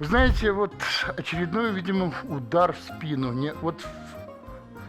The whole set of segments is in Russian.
Вы знаете, вот очередной, видимо, удар в спину.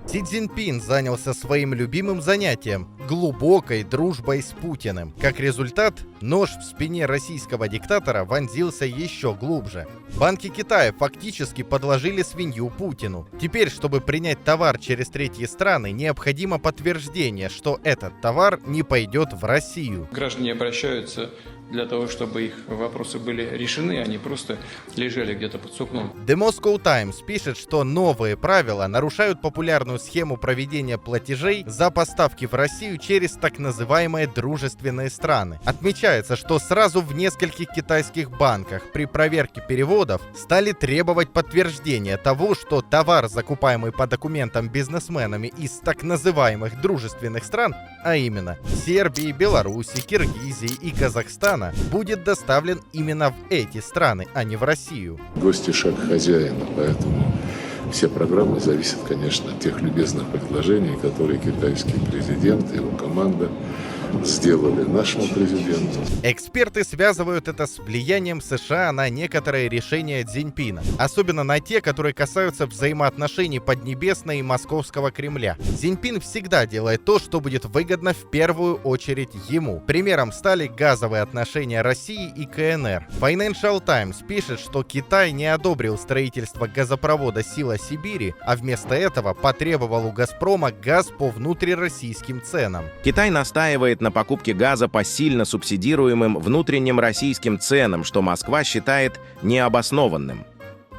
Си Цзиньпин занялся своим любимым занятием – глубокой дружбой с Путиным. Как результат, нож в спине российского диктатора вонзился еще глубже. Банки Китая фактически подложили свинью Путину. Теперь, чтобы принять товар через третьи страны, необходимо подтверждение, что этот товар не пойдет в Россию. Граждане обращаются для того, чтобы их вопросы были решены, они просто лежали где-то под сукном. The Moscow Times пишет, что новые правила нарушают популярную схему проведения платежей за поставки в Россию через так называемые дружественные страны. Отмечается, что сразу в нескольких китайских банках при проверке переводов стали требовать подтверждения того, что товар, закупаемый по документам бизнесменами из так называемых дружественных стран, а именно Сербии, Беларуси, Киргизии и Казахстана, будет доставлен именно в эти страны, а не в Россию. Гости шаг хозяина, поэтому все программы зависят, конечно, от тех любезных предложений, которые китайский президент и его команда сделали нашему президенту. Эксперты связывают это с влиянием США на некоторые решения Цзиньпина, особенно на те, которые касаются взаимоотношений Поднебесной и Московского Кремля. Цзиньпин всегда делает то, что будет выгодно в первую очередь ему. Примером стали газовые отношения России и КНР. Financial Times пишет, что Китай не одобрил строительство газопровода «Сила Сибири», а вместо этого потребовал у «Газпрома» газ по внутрироссийским ценам. Китай настаивает на покупке газа по сильно субсидируемым внутренним российским ценам, что Москва считает необоснованным.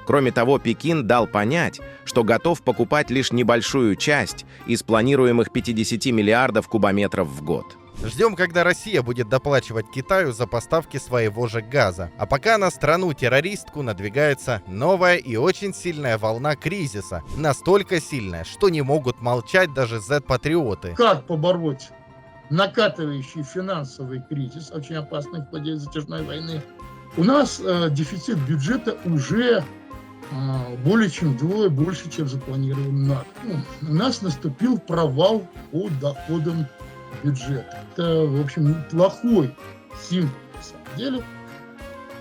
Кроме того, Пекин дал понять, что готов покупать лишь небольшую часть из планируемых 50 миллиардов кубометров в год. Ждем, когда Россия будет доплачивать Китаю за поставки своего же газа. А пока на страну-террористку надвигается новая и очень сильная волна кризиса. Настолько сильная, что не могут молчать даже Z-патриоты. Как побороть накатывающий финансовый кризис, очень опасный в ходе затяжной войны? У нас дефицит бюджета уже более чем вдвое больше, чем запланировано. У нас наступил провал по доходам бюджета. Это, в общем, плохой символ, на самом деле.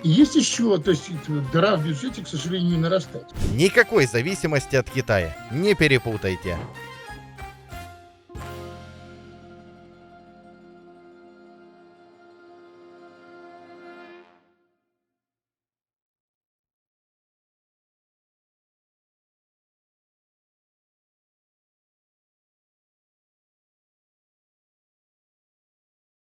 И есть еще, то есть дыра в бюджете, к сожалению, не нарастает. Никакой зависимости от Китая. Не перепутайте.